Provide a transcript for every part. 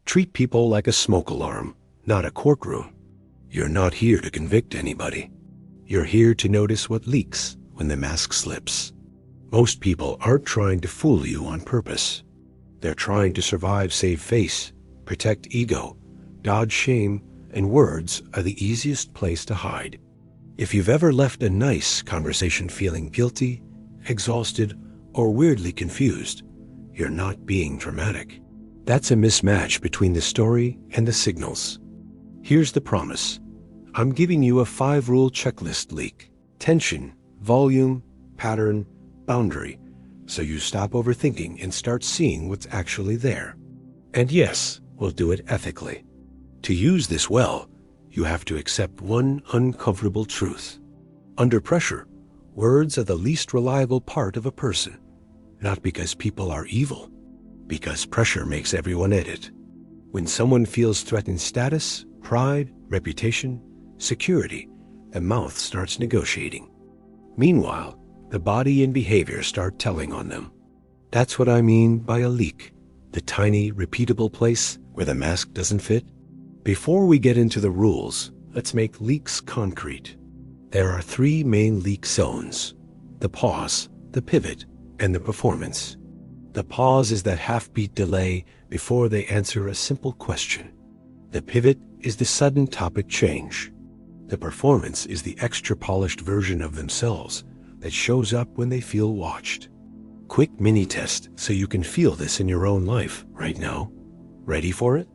Treat people like a smoke alarm, not a courtroom. You're not here to convict anybody. You're here to notice what leaks when the mask slips. Most people aren't trying to fool you on purpose. They're trying to survive, save face, protect ego, dodge shame, and words are the easiest place to hide. If you've ever left a nice conversation feeling guilty, exhausted, or weirdly confused, you're not being dramatic. That's a mismatch between the story and the signals. Here's the promise. I'm giving you a 5-rule checklist leak. Tension, volume, pattern, boundary, so you stop overthinking and start seeing what's actually there. And yes, we'll do it ethically. To use this well, you have to accept one uncomfortable truth. Under pressure, words are the least reliable part of a person. Not because people are evil, because pressure makes everyone edit. When someone feels threatened status, pride, reputation, security, the mouth starts negotiating. Meanwhile, the body and behavior start telling on them. That's what I mean by a leak, the tiny, repeatable place where the mask doesn't fit. Before we get into the rules, let's make leaks concrete. There are 3 main leak zones: the pause, the pivot, and the performance. The pause is that half-beat delay before they answer a simple question. The pivot is the sudden topic change. The performance is the extra polished version of themselves that shows up when they feel watched. Quick mini test so you can feel this in your own life right now. Ready for it?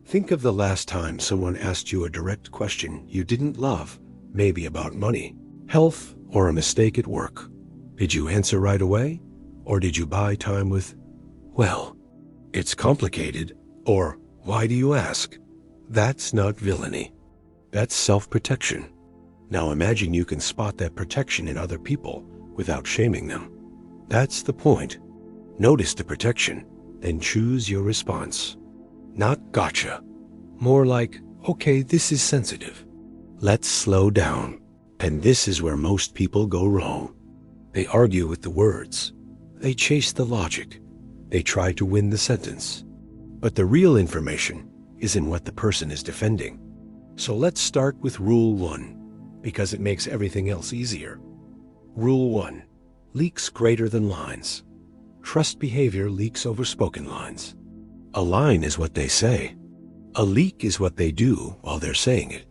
Think of the last time someone asked you a direct question you didn't love, maybe about money, health, or a mistake at work. Did you answer right away? Or did you buy time with, "Well, it's complicated," or "Why do you ask?" That's not villainy. That's self-protection. Now imagine you can spot that protection in other people without shaming them. That's the point. Notice the protection, then choose your response. Not gotcha. More like, okay, this is sensitive. Let's slow down. And this is where most people go wrong. They argue with the words. They chase the logic. They try to win the sentence. But the real information is in what the person is defending. So let's start with Rule 1, because it makes everything else easier. Rule 1. Leaks greater than lines. Trust behavior leaks over spoken lines. A line is what they say. A leak is what they do while they're saying it,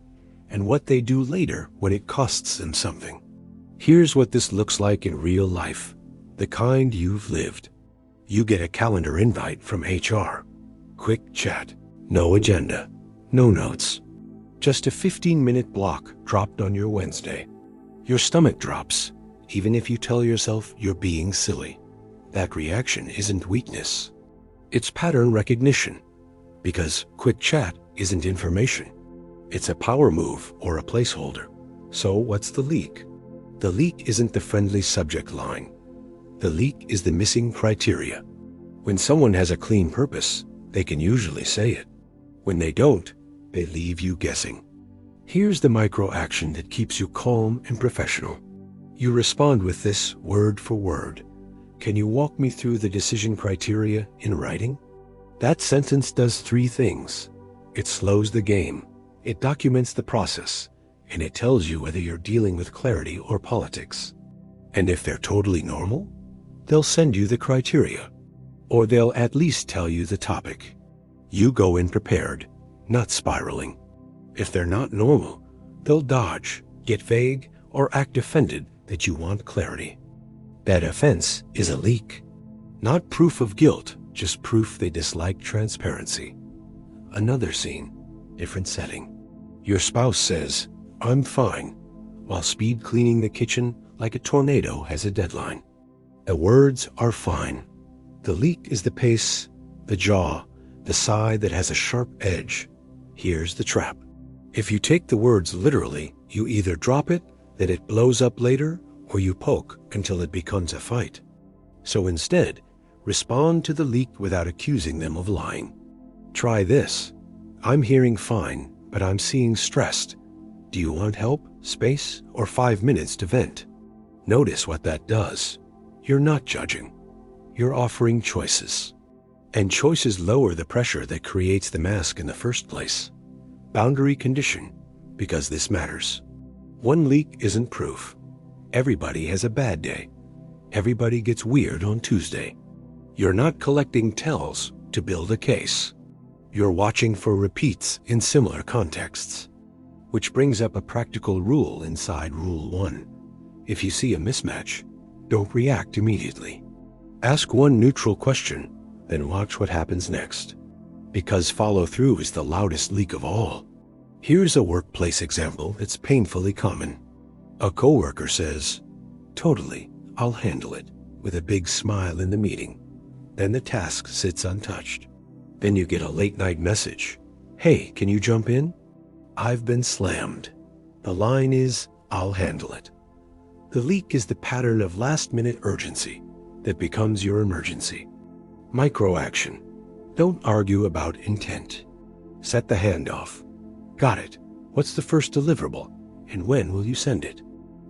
and what they do later when it costs them something. Here's what this looks like in real life, the kind you've lived. You get a calendar invite from HR. Quick chat, no agenda, no notes. Just a 15-minute block dropped on your Wednesday. Your stomach drops, even if you tell yourself you're being silly. That reaction isn't weakness. It's pattern recognition, because quick chat isn't information. It's a power move or a placeholder. So what's the leak? The leak isn't the friendly subject line. The leak is the missing criteria. When someone has a clean purpose, they can usually say it. When they don't, they leave you guessing. Here's the micro action that keeps you calm and professional. You respond with this word for word. Can you walk me through the decision criteria in writing? That sentence does 3 things. It slows the game, it documents the process, and it tells you whether you're dealing with clarity or politics. And if they're totally normal, they'll send you the criteria, or they'll at least tell you the topic. You go in prepared, not spiraling. If they're not normal, they'll dodge, get vague, or act offended that you want clarity. That offense is a leak. Not proof of guilt, just proof they dislike transparency. Another scene, different setting. Your spouse says, "I'm fine," while speed cleaning the kitchen like a tornado has a deadline. The words are fine. The leak is the pace, the jaw, the sigh that has a sharp edge. Here's the trap. If you take the words literally, you either drop it, that it blows up later, or you poke until it becomes a fight. So instead, respond to the leak without accusing them of lying. Try this. "I'm hearing fine, but I'm seeing stressed. Do you want help, space, or 5 minutes to vent?" Notice what that does. You're not judging. You're offering choices. And choices lower the pressure that creates the mask in the first place. Boundary condition, because this matters. One leak isn't proof. Everybody has a bad day. Everybody gets weird on Tuesday. You're not collecting tells to build a case. You're watching for repeats in similar contexts. Which brings up a practical rule inside Rule 1. If you see a mismatch, don't react immediately. Ask one neutral question, then watch what happens next. Because follow-through is the loudest leak of all. Here's a workplace example that's painfully common. A coworker says, "Totally, I'll handle it," with a big smile in the meeting. Then the task sits untouched. Then you get a late-night message. "Hey, can you jump in? I've been slammed." The line is, "I'll handle it." The leak is the pattern of last-minute urgency that becomes your emergency. Micro-action. Don't argue about intent. Set the handoff. "Got it. What's the first deliverable? And when will you send it?"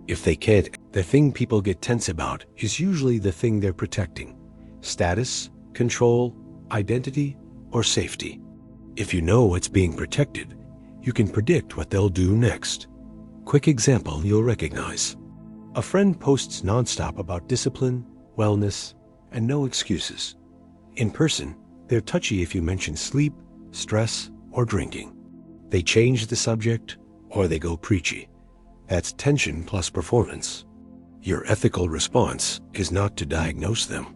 If they can't, the thing people get tense about is usually the thing they're protecting. Status, control, identity, or safety. If you know what's being protected, you can predict what they'll do next. Quick example you'll recognize. A friend posts nonstop about discipline, wellness, and no excuses. In person, they're touchy if you mention sleep, stress, or drinking. They change the subject, or they go preachy. That's tension plus performance. Your ethical response is not to diagnose them.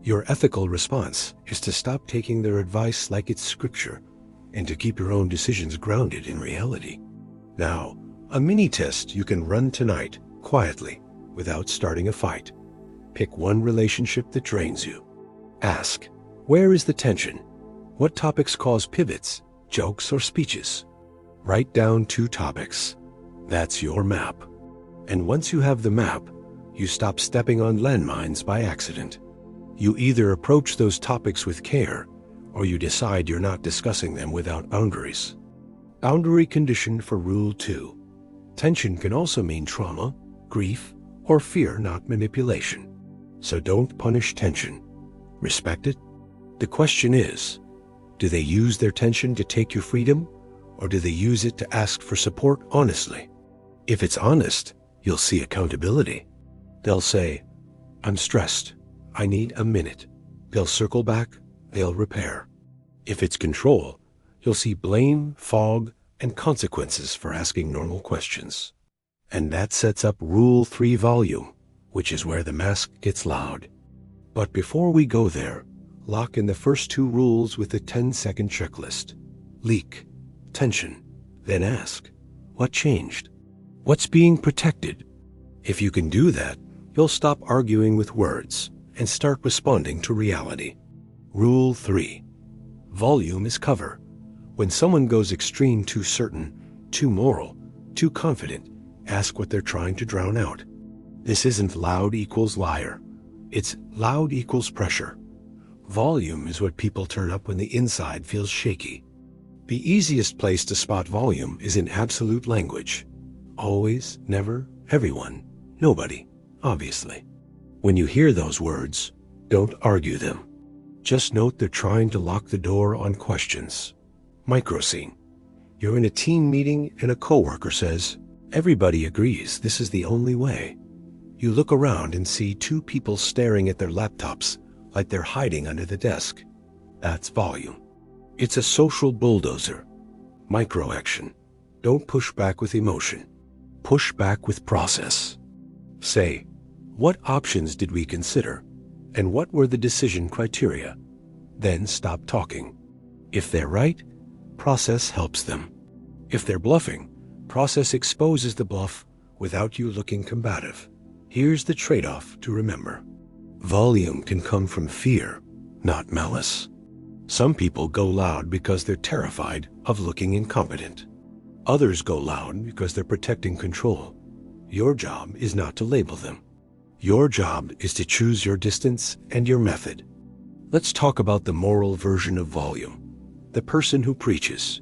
Your ethical response is to stop taking their advice like it's scripture and to keep your own decisions grounded in reality. Now, a mini test you can run tonight, quietly, without starting a fight. Pick one relationship that drains you. Ask, where is the tension? What topics cause pivots, jokes, or speeches? Write down 2 topics. That's your map. And once you have the map, you stop stepping on landmines by accident. You either approach those topics with care, or you decide you're not discussing them without boundaries. Boundary condition for Rule 2. Tension can also mean trauma, grief, or fear, not manipulation. So don't punish tension. Respect it. The question is, do they use their tension to take your freedom, or do they use it to ask for support honestly? If it's honest, you'll see accountability. They'll say, "I'm stressed. I need a minute." They'll circle back. They'll repair. If it's control, you'll see blame, fog, and consequences for asking normal questions. And that sets up Rule 3 volume, which is where the mask gets loud. But before we go there, lock in the first 2 rules with the 10-second checklist. Leak, tension, then ask, what changed? What's being protected? If you can do that, you'll stop arguing with words and start responding to reality. Rule 3. Volume is cover. When someone goes extreme too certain, too moral, too confident, ask what they're trying to drown out. This isn't loud equals liar. It's loud equals pressure. Volume is what people turn up when the inside feels shaky. The easiest place to spot volume is in absolute language. Always, never, everyone, nobody, obviously. When you hear those words, don't argue them. Just note they're trying to lock the door on questions. Microscene. You're in a team meeting and a coworker says, "Everybody agrees this is the only way." You look around and see 2 people staring at their laptops like they're hiding under the desk. That's volume. It's a social bulldozer. Microaction. Don't push back with emotion. Push back with process. Say, what options did we consider? And what were the decision criteria? Then stop talking. If they're right, process helps them. If they're bluffing, process exposes the bluff without you looking combative. Here's the trade-off to remember. Volume can come from fear, not malice. Some people go loud because they're terrified of looking incompetent. Others go loud because they're protecting control. Your job is not to label them. Your job is to choose your distance and your method. Let's talk about the moral version of volume. The person who preaches.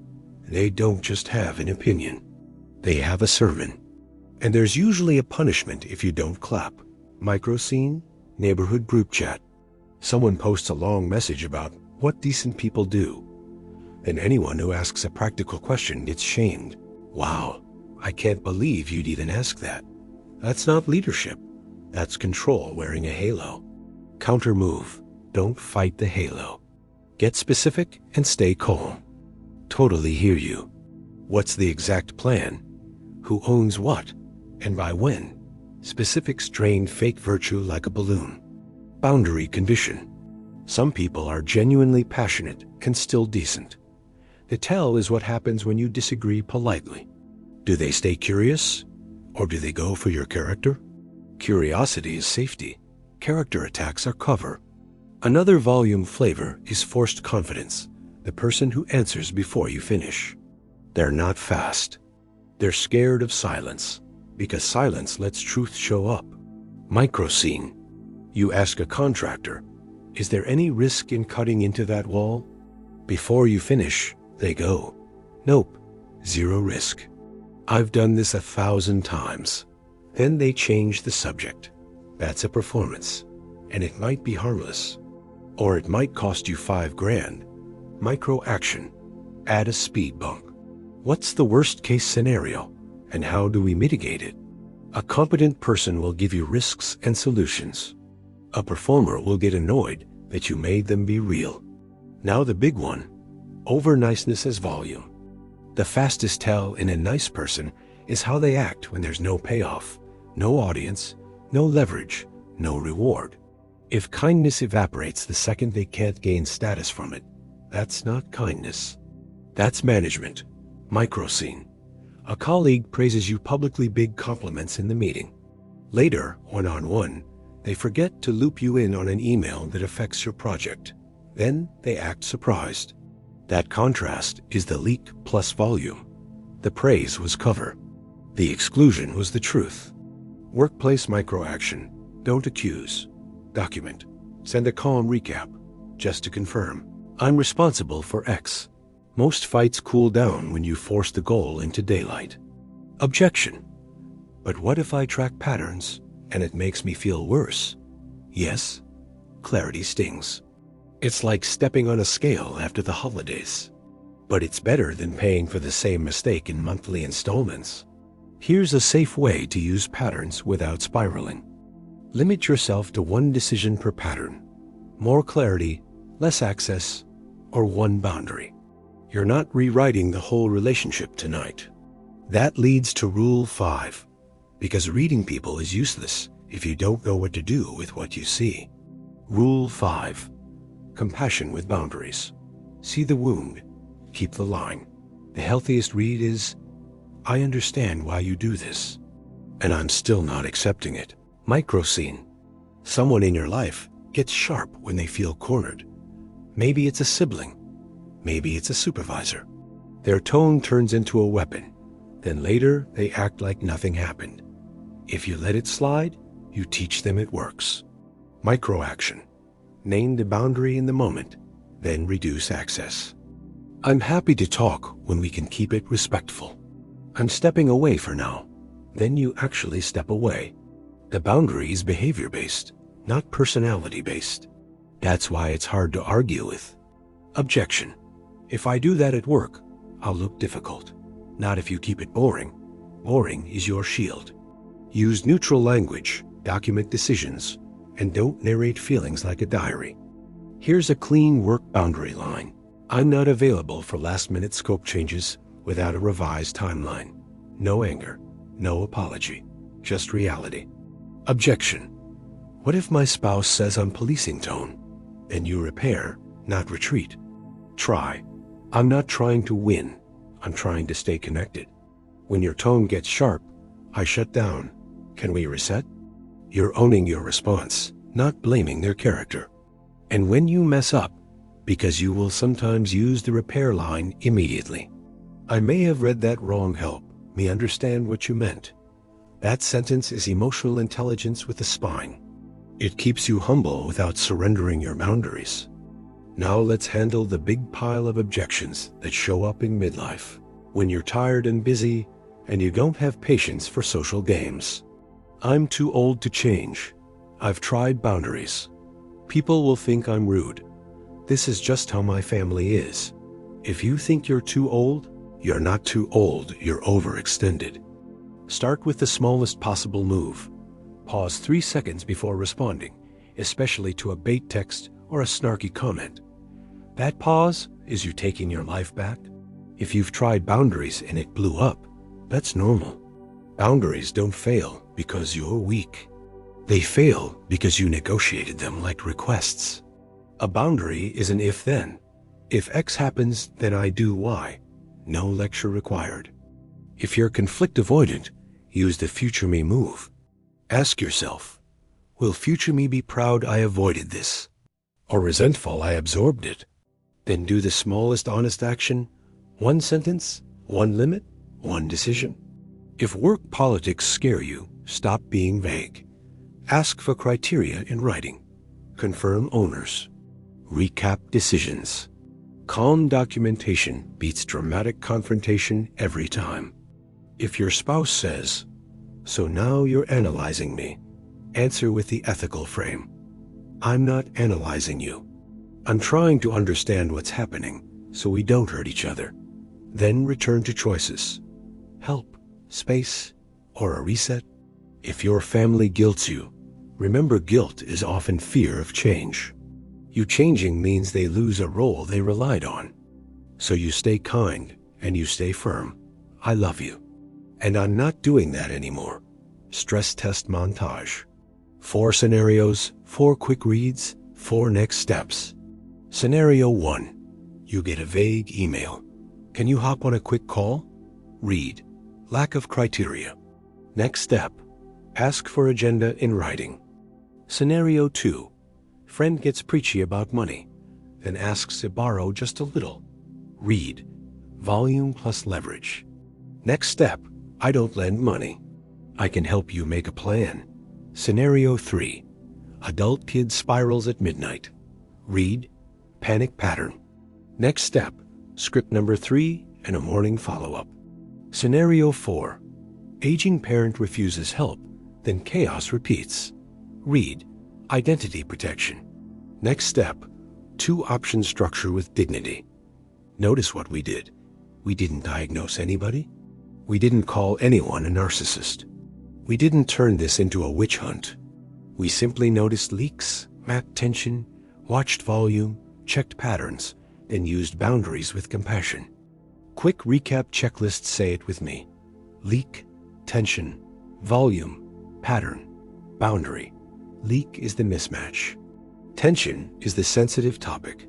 They don't just have an opinion. They have a sermon. And there's usually a punishment if you don't clap. Microscene, neighborhood group chat. Someone posts a long message about what decent people do. Then anyone who asks a practical question gets shamed. Wow, I can't believe you'd even ask that. That's not leadership. That's control wearing a halo. Counter move. Don't fight the halo. Get specific and stay calm. Totally hear you. What's the exact plan? Who owns what? And by when? Specifics drain fake virtue like a balloon. Boundary condition. Some people are genuinely passionate and still decent. The tell is what happens when you disagree politely. Do they stay curious? Or do they go for your character? Curiosity is safety. Character attacks are cover. Another volume flavor is forced confidence, the person who answers before you finish. They're not fast. They're scared of silence, because silence lets truth show up. Microscene. You ask a contractor, is there any risk in cutting into that wall? Before you finish, they go, nope, zero risk. I've done this 1,000 times. Then they change the subject. That's a performance, and it might be harmless. Or it might cost you $5,000. Micro action. Add a speed bump. What's the worst case scenario, and how do we mitigate it? A competent person will give you risks and solutions. A performer will get annoyed that you made them be real. Now the big one. Over niceness as volume. The fastest tell in a nice person is how they act when there's no payoff, no audience, no leverage, no reward. If kindness evaporates the second they can't gain status from it, that's not kindness. That's management. Microscene. A colleague praises you publicly, big compliments in the meeting. Later, one-on-one, they forget to loop you in on an email that affects your project. Then they act surprised. That contrast is the leak plus volume. The praise was cover. The exclusion was the truth. Workplace microaction. Don't accuse. Document. Send a calm recap. Just to confirm. I'm responsible for X. Most fights cool down when you force the goal into daylight. Objection. But what if I track patterns and it makes me feel worse? Yes. Clarity stings. It's like stepping on a scale after the holidays. But it's better than paying for the same mistake in monthly installments. Here's a safe way to use patterns without spiraling. Limit yourself to one decision per pattern. More clarity, less access, or one boundary. You're not rewriting the whole relationship tonight. That leads to Rule 5, because reading people is useless if you don't know what to do with what you see. Rule 5. Compassion with boundaries. See the wound, keep the line. The healthiest read is, I understand why you do this, and I'm still not accepting it. Microscene. Someone in your life gets sharp when they feel cornered. Maybe it's a sibling. Maybe it's a supervisor. Their tone turns into a weapon. Then later, they act like nothing happened. If you let it slide, you teach them it works. Microaction. Name the boundary in the moment, then reduce access. I'm happy to talk when we can keep it respectful. I'm stepping away for now. Then you actually step away. The boundary is behavior-based, not personality-based. That's why it's hard to argue with. Objection. If I do that at work, I'll look difficult. Not if you keep it boring. Boring is your shield. Use neutral language, document decisions, and don't narrate feelings like a diary. Here's a clean work boundary line. I'm not available for last-minute scope changes without a revised timeline. No anger, no apology, just reality. Objection. What if my spouse says I'm policing tone? Then you repair, not retreat. Try. I'm not trying to win. I'm trying to stay connected. When your tone gets sharp, I shut down. Can we reset? You're owning your response, not blaming their character. And when you mess up, because you will sometimes use the repair line immediately. I may have read that wrong. Help me understand what you meant. That sentence is emotional intelligence with a spine. It keeps you humble without surrendering your boundaries. Now let's handle the big pile of objections that show up in midlife, when you're tired and busy and you don't have patience for social games. I'm too old to change. I've tried boundaries. People will think I'm rude. This is just how my family is. If you think you're too old, you're not too old, you're overextended. Start with the smallest possible move. Pause 3 seconds before responding, especially to a bait text or a snarky comment. That pause is you taking your life back. If you've tried boundaries and it blew up, that's normal. Boundaries don't fail because you're weak. They fail because you negotiated them like requests. A boundary is an if-then. If X happens, then I do Y. No lecture required. If you're conflict avoidant, use the future me move. Ask yourself, will future me be proud I avoided this? Or resentful I absorbed it? Then do the smallest honest action, one sentence, one limit, one decision. If work politics scare you, stop being vague. Ask for criteria in writing. Confirm owners. Recap decisions. Calm documentation beats dramatic confrontation every time. If your spouse says, "So now you're analyzing me," answer with the ethical frame. "I'm not analyzing you. I'm trying to understand what's happening so we don't hurt each other." Then return to choices. Help, space, or a reset. If your family guilts you, remember guilt is often fear of change. You changing means they lose a role they relied on. So you stay kind and you stay firm. I love you. And I'm not doing that anymore. Stress test montage. 4 scenarios, 4 quick reads, 4 next steps. Scenario 1. You get a vague email. Can you hop on a quick call? Read. Lack of criteria. Next step. Ask for agenda in writing. Scenario 2. Friend gets preachy about money, then asks to borrow just a little. Read. Volume plus leverage. Next step. I don't lend money. I can help you make a plan. Scenario 3. Adult kid spirals at midnight. Read. Panic pattern. Next step. Script number 3 and a morning follow-up. Scenario 4. Aging parent refuses help, then chaos repeats. Read. Identity protection. Next step. 2-option structure with dignity. Notice what we did. We didn't diagnose anybody. We didn't call anyone a narcissist. We didn't turn this into a witch hunt. We simply noticed leaks, mapped tension, watched volume, checked patterns, and used boundaries with compassion. Quick recap checklist, say it with me. Leak, tension, volume, pattern, boundary. Leak is the mismatch. Tension is the sensitive topic.